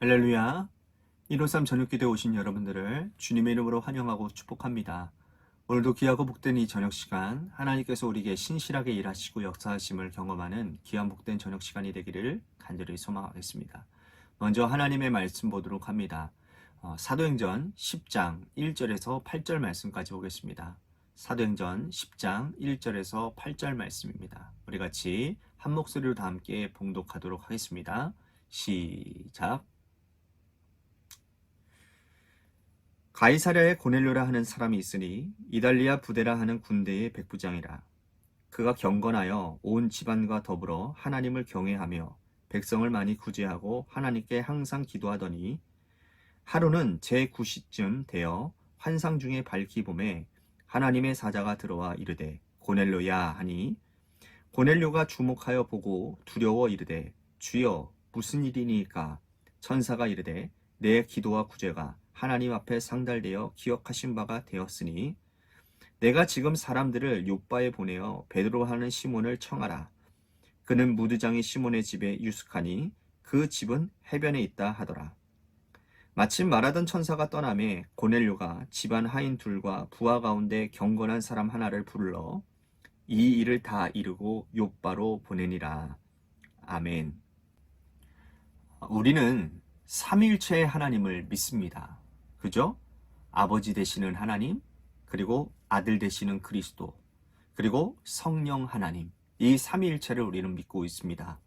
할렐루야. 153 저녁기도에 오신 여러분들을 주님의 이름으로 환영하고 축복합니다. 오늘도 귀하고 복된 이 저녁 시간, 하나님께서 우리에게 신실하게 일하시고 역사하심을 경험하는 귀한 복된 저녁 시간이 되기를 간절히 소망하겠습니다. 먼저 하나님의 말씀 보도록 합니다. 사도행전 10장 1절에서 8절 말씀까지 보겠습니다. 사도행전 10장 1절에서 8절 말씀입니다. 우리 같이 한 목소리로 다 함께 봉독하도록 하겠습니다. 시작. 가이사랴에 고넬료라 하는 사람이 있으니 이달리아 부대라 하는 군대의 백부장이라. 그가 경건하여 온 집안과 더불어 하나님을 경외하며 백성을 많이 구제하고 하나님께 항상 기도하더니 하루는 제9시쯤 되어 환상 중에 밝히 봄에 하나님의 사자가 들어와 이르되 고넬료야 하니 고넬료가 주목하여 보고 두려워 이르되 주여 무슨 일이니까. 천사가 이르되 내 기도와 구제가 하나님 앞에 상달되어 기억하신 바가 되었으니 내가 지금 사람들을 요바에 보내어 베드로 하는 시몬을 청하라. 그는 무드장이 시몬의 집에 유숙하니 그 집은 해변에 있다 하더라. 마침 말하던 천사가 떠나매 고넬료가 집안 하인 둘과 부하 가운데 경건한 사람 하나를 불러 이 일을 다 이루고 요바로 보내니라. 아멘. 우리는 삼위일체의 하나님을 믿습니다. 그죠? 아버지 되시는 하나님, 그리고 아들 되시는 그리스도, 그리고 성령 하나님, 이 삼위일체를 우리는 믿고 있습니다.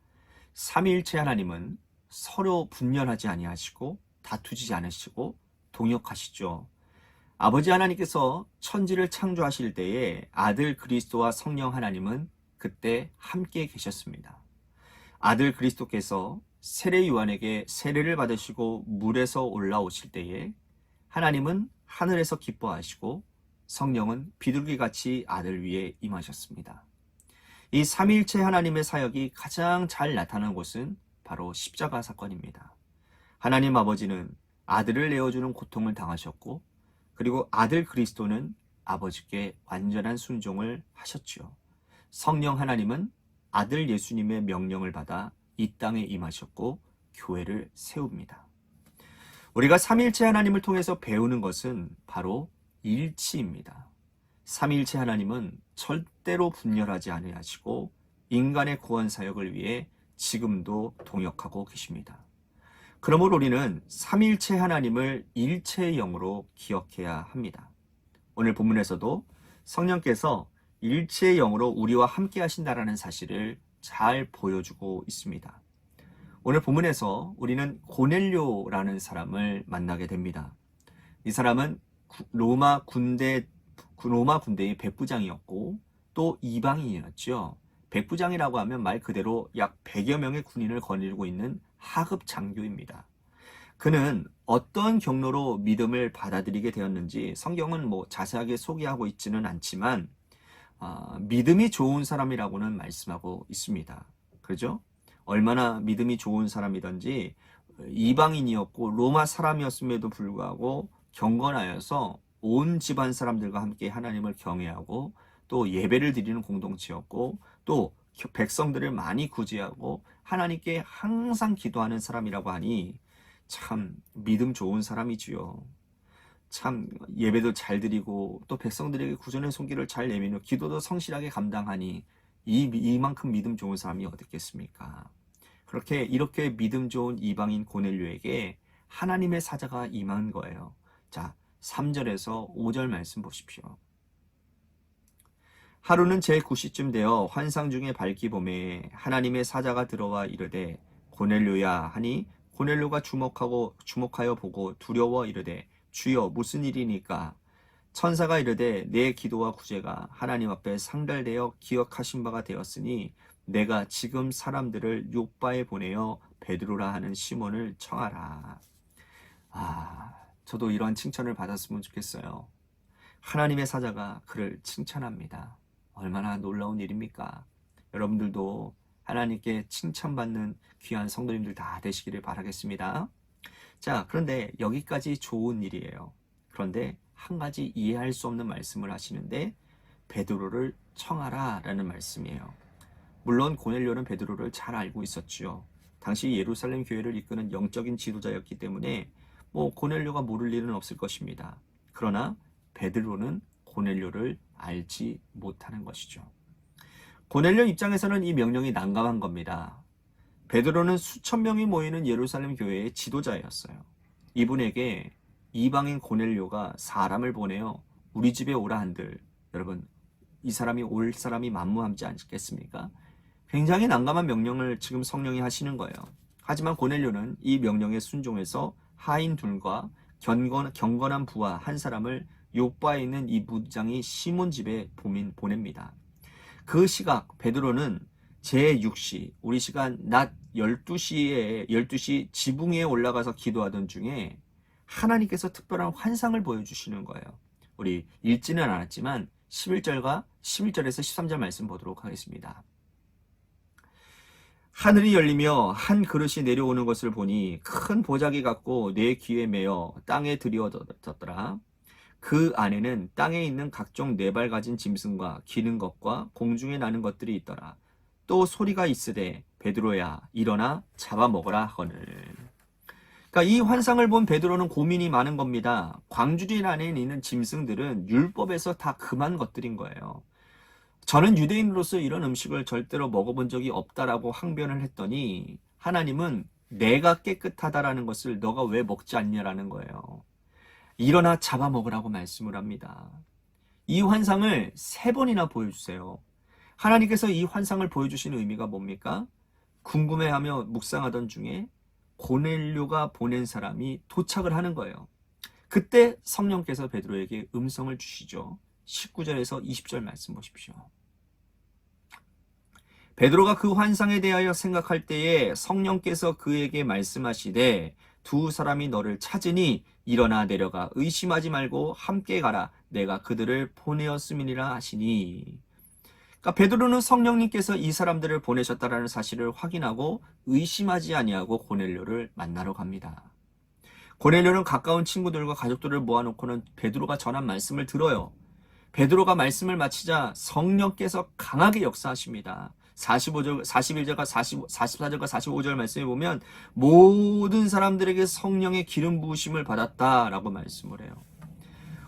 삼위일체 하나님은 서로 분열하지 아니하시고 다투지 않으시고 동역하시죠. 아버지 하나님께서 천지를 창조하실 때에 아들 그리스도와 성령 하나님은 그때 함께 계셨습니다. 아들 그리스도께서 세례 요한에게 세례를 받으시고 물에서 올라오실 때에 하나님은 하늘에서 기뻐하시고 성령은 비둘기같이 아들 위에 임하셨습니다. 이 삼위일체 하나님의 사역이 가장 잘 나타난 곳은 바로 십자가 사건입니다. 하나님 아버지는 아들을 내어주는 고통을 당하셨고 그리고 아들 그리스도는 아버지께 완전한 순종을 하셨지요. 성령 하나님은 아들 예수님의 명령을 받아 이 땅에 임하셨고 교회를 세웁니다. 우리가 삼위일체 하나님을 통해서 배우는 것은 바로 일치입니다. 삼위일체 하나님은 절대로 분열하지 아니하시고 인간의 구원 사역을 위해 지금도 동역하고 계십니다. 그러므로 우리는 삼위일체 하나님을 일체의 영으로 기억해야 합니다. 오늘 본문에서도 성령께서 일체의 영으로 우리와 함께 하신다라는 사실을 잘 보여주고 있습니다. 오늘 본문에서 우리는 고넬료라는 사람을 만나게 됩니다. 이 사람은 로마 군대의 백부장이었고 또 이방인이었죠. 백부장이라고 하면 말 그대로 약 100여 명의 군인을 거느리고 있는 하급 장교입니다. 그는 어떤 경로로 믿음을 받아들이게 되었는지 성경은 자세하게 소개하고 있지는 않지만 믿음이 좋은 사람이라고는 말씀하고 있습니다. 그렇죠? 얼마나 믿음이 좋은 사람이든지 이방인이었고 로마 사람이었음에도 불구하고 경건하여서 온 집안 사람들과 함께 하나님을 경외하고 또 예배를 드리는 공동체였고 또 백성들을 많이 구제하고 하나님께 항상 기도하는 사람이라고 하니 참 믿음 좋은 사람이지요. 참 예배도 잘 드리고 또 백성들에게 구전의 손길을 잘 내밀며 기도도 성실하게 감당하니 이만큼 믿음 좋은 사람이 어디 있겠습니까? 이렇게 믿음 좋은 이방인 고넬료에게 하나님의 사자가 임한 거예요. 자, 3절에서 5절 말씀 보십시오. 하루는 제9시쯤 되어 환상 중에 밝히 봄에 하나님의 사자가 들어와 이르되 고넬료야 하니 고넬료가 주목하여 보고 두려워 이르되 주여 무슨 일이니까. 천사가 이르되 내 기도와 구제가 하나님 앞에 상달되어 기억하신 바가 되었으니 내가 지금 사람들을 요바에 보내어 베드로라 하는 시몬을 청하라. 저도 이러한 칭찬을 받았으면 좋겠어요. 하나님의 사자가 그를 칭찬합니다. 얼마나 놀라운 일입니까? 여러분들도 하나님께 칭찬받는 귀한 성도님들 다 되시기를 바라겠습니다. 자, 그런데 여기까지 좋은 일이에요. 그런데 한 가지 이해할 수 없는 말씀을 하시는데 베드로를 청하라 라는 말씀이에요. 물론 고넬료는 베드로를 잘 알고 있었지요. 당시 예루살렘 교회를 이끄는 영적인 지도자였기 때문에 고넬료가 모를 일은 없을 것입니다. 그러나 베드로는 고넬료를 알지 못하는 것이죠. 고넬료 입장에서는 이 명령이 난감한 겁니다. 베드로는 수천 명이 모이는 예루살렘 교회의 지도자였어요. 이분에게 이방인 고넬료가 사람을 보내어 우리 집에 오라 한들, 여러분, 이 사람이 올 사람이 만무하지 않겠습니까? 굉장히 난감한 명령을 지금 성령이 하시는 거예요. 하지만 고넬료는 이 명령에 순종해서 하인 둘과 경건한 부하 한 사람을 요바에 있는 이 무장이 시몬 집에 보냅니다. 그 시각 베드로는 제6시, 우리 시간 낮 12시 지붕에 올라가서 기도하던 중에 하나님께서 특별한 환상을 보여주시는 거예요. 우리 읽지는 않았지만 11절에서 13절 말씀 보도록 하겠습니다. 하늘이 열리며 한 그릇이 내려오는 것을 보니 큰 보자기 같고 내 귀에 매어 땅에 들이어졌더라. 그 안에는 땅에 있는 각종 네 발 가진 짐승과 기는 것과 공중에 나는 것들이 있더라. 또 소리가 있으되 베드로야 일어나 잡아먹어라 하거늘. 그러니까 이 환상을 본 베드로는 고민이 많은 겁니다. 광주리 안에 있는 짐승들은 율법에서 다 금한 것들인 거예요. 저는 유대인으로서 이런 음식을 절대로 먹어본 적이 없다라고 항변을 했더니 하나님은 내가 깨끗하다라는 것을 너가 왜 먹지 않냐라는 거예요. 일어나 잡아먹으라고 말씀을 합니다. 이 환상을 3번이나 보여주세요. 하나님께서 이 환상을 보여주시는 의미가 뭡니까? 궁금해하며 묵상하던 중에 고넬료가 보낸 사람이 도착을 하는 거예요. 그때 성령께서 베드로에게 음성을 주시죠. 19절에서 20절 말씀 보십시오. 베드로가 그 환상에 대하여 생각할 때에 성령께서 그에게 말씀하시되 두 사람이 너를 찾으니 일어나 내려가 의심하지 말고 함께 가라. 내가 그들을 보내었음이니라 하시니. 그러니까 베드로는 성령님께서 이 사람들을 보내셨다라는 사실을 확인하고 의심하지 아니하고 고넬료를 만나러 갑니다. 고넬료는 가까운 친구들과 가족들을 모아놓고는 베드로가 전한 말씀을 들어요. 베드로가 말씀을 마치자 성령께서 강하게 역사하십니다. 41절과 44절과 45절 말씀에 보면 모든 사람들에게 성령의 기름 부으심을 받았다라고 말씀을 해요.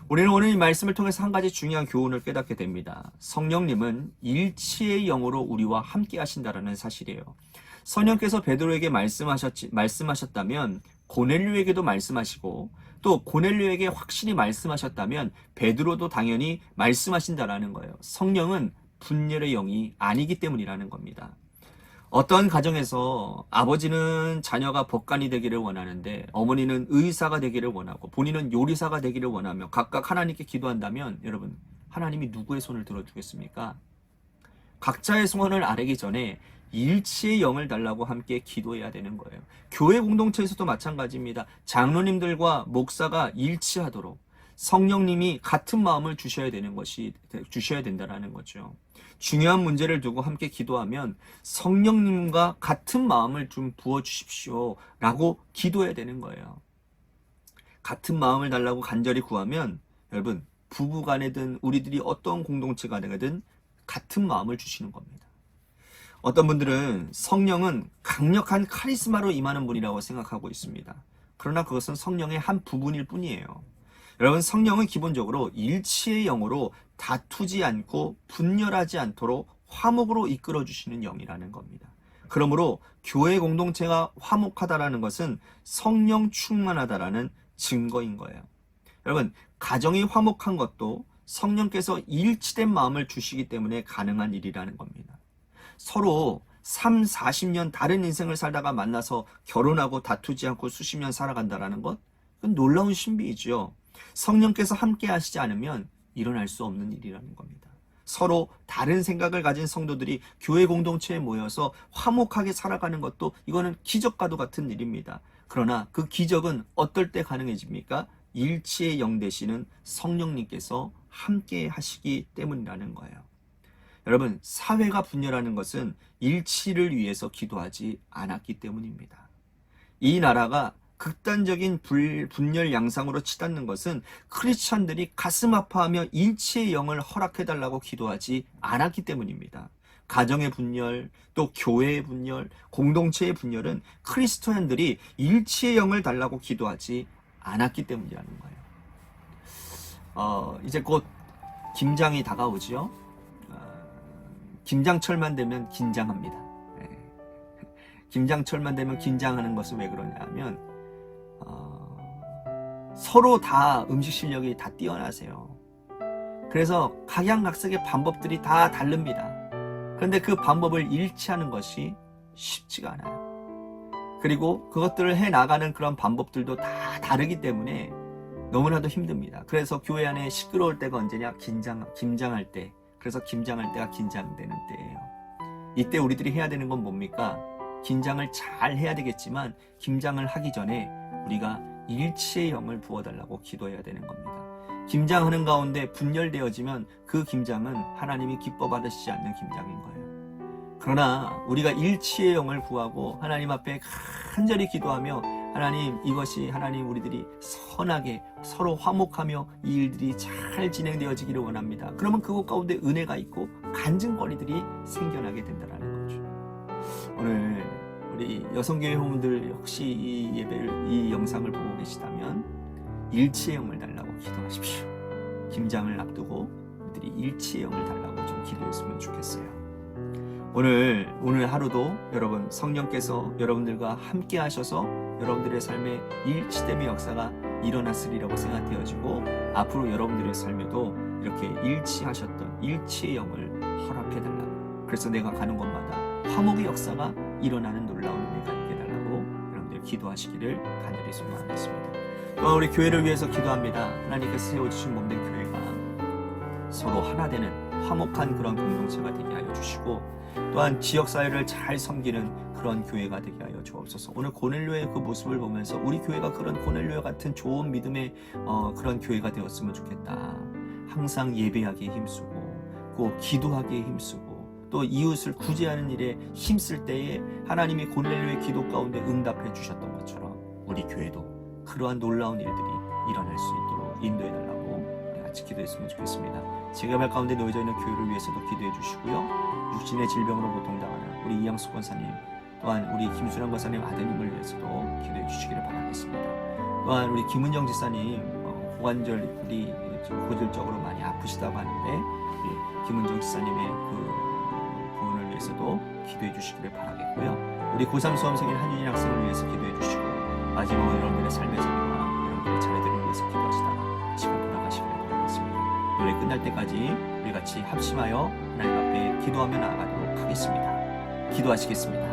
우리는 오늘 이 말씀을 통해서 한 가지 중요한 교훈을 깨닫게 됩니다. 성령님은 일치의 영으로 우리와 함께 하신다라는 사실이에요. 성령께서 베드로에게 말씀하셨다면 고넬료에게도 말씀하시고 또 고넬료에게 확실히 말씀하셨다면 베드로도 당연히 말씀하신다라는 거예요. 성령은 분열의 영이 아니기 때문이라는 겁니다. 어떤 가정에서 아버지는 자녀가 법관이 되기를 원하는데 어머니는 의사가 되기를 원하고 본인은 요리사가 되기를 원하며 각각 하나님께 기도한다면 여러분 하나님이 누구의 손을 들어주겠습니까? 각자의 소원을 아뢰기 전에 일치의 영을 달라고 함께 기도해야 되는 거예요. 교회 공동체에서도 마찬가지입니다. 장로님들과 목사가 일치하도록 성령님이 같은 마음을 주셔야 된다는 거죠. 중요한 문제를 두고 함께 기도하면 성령님과 같은 마음을 좀 부어주십시오 라고 기도해야 되는 거예요. 같은 마음을 달라고 간절히 구하면 여러분 부부간에든 우리들이 어떤 공동체가 되든 같은 마음을 주시는 겁니다. 어떤 분들은 성령은 강력한 카리스마로 임하는 분이라고 생각하고 있습니다. 그러나 그것은 성령의 한 부분일 뿐이에요. 여러분 성령은 기본적으로 일치의 영으로 다투지 않고 분열하지 않도록 화목으로 이끌어주시는 영이라는 겁니다. 그러므로 교회 공동체가 화목하다라는 것은 성령 충만하다라는 증거인 거예요. 여러분 가정이 화목한 것도 성령께서 일치된 마음을 주시기 때문에 가능한 일이라는 겁니다. 서로 40년 다른 인생을 살다가 만나서 결혼하고 다투지 않고 수십 년 살아간다라는 것? 그건 놀라운 신비이죠. 성령께서 함께 하시지 않으면 일어날 수 없는 일이라는 겁니다. 서로 다른 생각을 가진 성도들이 교회 공동체에 모여서 화목하게 살아가는 것도 이거는 기적과도 같은 일입니다. 그러나 그 기적은 어떨 때 가능해집니까? 일치의 영 되시는 성령님께서 함께 하시기 때문이라는 거예요. 여러분 사회가 분열하는 것은 일치를 위해서 기도하지 않았기 때문입니다. 이 나라가 극단적인 분열 양상으로 치닫는 것은 크리스찬들이 가슴 아파하며 일치의 영을 허락해달라고 기도하지 않았기 때문입니다. 가정의 분열, 또 교회의 분열, 공동체의 분열은 그리스도인들이 일치의 영을 달라고 기도하지 않았기 때문이라는 거예요. 이제 곧 김장이 다가오죠. 김장철만 되면 긴장합니다. 김장철만 되면 긴장하는 것은 왜 그러냐면 서로 다 음식 실력이 다 뛰어나세요. 그래서 각양각색의 방법들이 다 다릅니다. 그런데 그 방법을 일치하는 것이 쉽지가 않아요. 그리고 그것들을 해나가는 그런 방법들도 다 다르기 때문에 너무나도 힘듭니다. 그래서 교회 안에 시끄러울 때가 언제냐? 김장할 때. 그래서 김장할 때가 긴장되는 때예요. 이때 우리들이 해야 되는 건 뭡니까? 김장을 잘 해야 되겠지만 김장을 하기 전에 우리가 일치의 영을 부어달라고 기도해야 되는 겁니다. 김장하는 가운데 분열되어지면 그 김장은 하나님이 기뻐 받으시지 않는 김장인 거예요. 그러나 우리가 일치의 영을 구하고 하나님 앞에 간절히 기도하며 하나님, 이것이 하나님 우리들이 선하게 서로 화목하며 이 일들이 잘 진행되어지기를 원합니다. 그러면 그것 가운데 은혜가 있고 간증거리들이 생겨나게 된다는 거죠. 오늘 우리 여성교회 회원들 혹시 이 예배를, 이 영상을 보고 계시다면 일치의 영을 달라고 기도하십시오. 김장을 앞두고 우리들이 일치의 영을 달라고 좀 기도했으면 좋겠어요. 오늘 하루도 여러분 성령께서 여러분들과 함께 하셔서 여러분들의 삶에 일치됨의 역사가 일어났으리라고 생각되어지고 앞으로 여러분들의 삶에도 이렇게 일치하셨던 일치의 영을 허락해달라고, 그래서 내가 가는 곳마다 화목의 역사가 일어나는 놀라운 은혜가 있게 해달라고 여러분들 기도하시기를 간절히 소망하겠습니다. 또한 우리 교회를 위해서 기도합니다. 하나님께서 세워주신 몸된 교회가 서로 하나 되는 화목한 그런 공동체가 되게 하여 주시고, 또한 지역사회를 잘 섬기는 그런 교회가 되게 하여 주옵소서. 오늘 고넬료의 그 모습을 보면서 우리 교회가 그런 고넬료 같은 좋은 믿음의 그런 교회가 되었으면 좋겠다. 항상 예배하기에 힘쓰고 또 기도하기에 힘쓰고 또 이웃을 구제하는 일에 힘쓸 때에 하나님이 고넬료의 기도 가운데 응답해 주셨던 것처럼 우리 교회도 그러한 놀라운 일들이 일어날 수 있도록 인도해 달라고 같이 기도했으면 좋겠습니다. 재개발 가운데 놓여져 있는 교회를 위해서도 기도해 주시고요. 육신의 질병으로 고통당하는 우리 이양숙 권사님, 또한 우리 김순환 권사님 아드님을 위해서도 기도해 주시기를 바라겠습니다. 또한 우리 김은정 지사님 고관절이 고질적으로 많이 아프시다고 하는데 김은정 지사님의 그 구원을 위해서도 기도해 주시기를 바라겠고요. 우리 고3 수험생인 한윤희 학생을 위해서 기도해 주시고, 마지막으로 여러분들의 삶의 자리와 여러분들의 자녀들을 위해서 기도하시다가 집을 돌아가시기를 바라겠습니다. 노래 끝날 때까지 우리 같이 합심하여 하나님 앞에 기도하며 나아가도록 하겠습니다. 기도하시겠습니다.